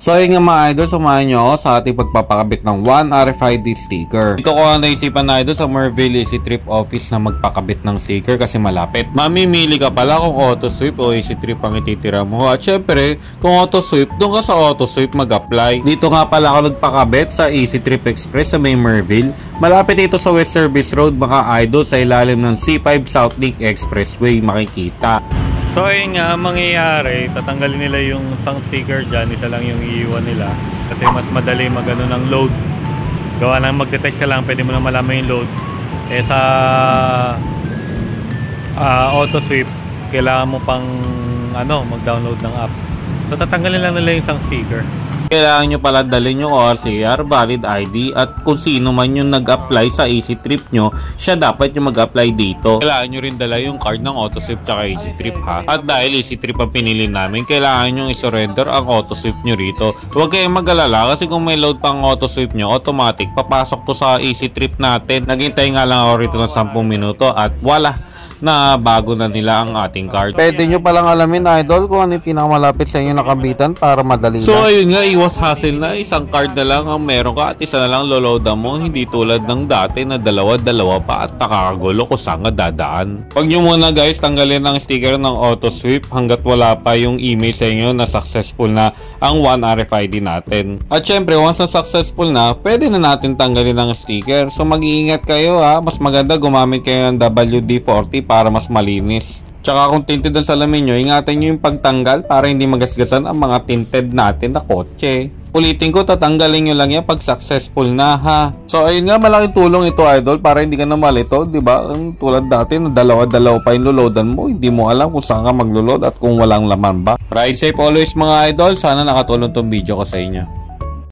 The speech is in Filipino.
So ayun nga mga idol, samahan nyo ako sa ating pagpapakabit ng One RFID sticker. Ito ko naisipan na idol sa Merville Easy Trip office na magpakabit ng sticker kasi malapit. Mamimili ka pala kung auto sweep o easy trip ang ititira mo. At syempre, kung auto sweep, doon ka sa auto sweep mag-apply. Dito nga pala ako nagpakabit sa Easy Trip Express sa may Merville. Malapit ito sa West Service Road mga idol, sa ilalim ng C5 Southlink Expressway makikita. So ayun nga, mangyayari, tatanggalin nila yung isang sticker dyan, isa lang yung iiwan nila. Kasi mas madali magano ng load. Gawa lang mag-detect ka lang, pwede mo na malaman yung load. Eh sa auto sweep, kailangan mo pang mag-download ng app. So tatanggalin lang nila yung isang sticker. Kailangan nyo pala dalhin yung ORCR, valid ID, at kung sino man yung nag-apply sa Easy Trip nyo, siya dapat yung mag-apply dito. Kailangan nyo rin dala yung card ng AutoSweep tsaka Easy Trip ha. At dahil Easy Trip ang pinili namin, kailangan nyo i-surrender ang AutoSweep nyo rito. Huwag kayong mag-alala kasi kung may load pang AutoSweep nyo, automatic papasok to sa Easy Trip natin. Naghintay nga lang ako rito ng 10 minuto at wala, na bago na nila ang ating card. Pwede nyo palang alamin idol kung ano yung pinakamalapit sa inyo nakabitan para madali na. So ayun nga, iwas hassle na, isang card na lang ang meron ka at isa na lang loloadan mo, hindi tulad ng dati na dalawa pa at nakakagulo kung saan nga dadaan. Huwag nyo muna guys tanggalin ang sticker ng auto sweep hanggat wala pa yung email sa inyo na successful na ang One RFID natin. At syempre once na successful na, pwede na natin tanggalin ang sticker. So mag-iingat kayo ha, mas maganda gumamit kayo ng WD-40 para mas malinis. Tsaka kung tinted ang salamin nyo, ingatan nyo yung pagtanggal para hindi magasgasan ang mga tinted natin na kotse. Ulitin ko, tatanggalin nyo lang yan pag successful na ha. So ayun nga, malaking tulong ito idol para hindi ka na malito, diba? Tulad dati na dalawa pa yung loloadan mo, hindi mo alam kung saan ka magloload at kung walang laman ba. Ride safe always mga idol, sana nakatulong tong video ko sa inyo.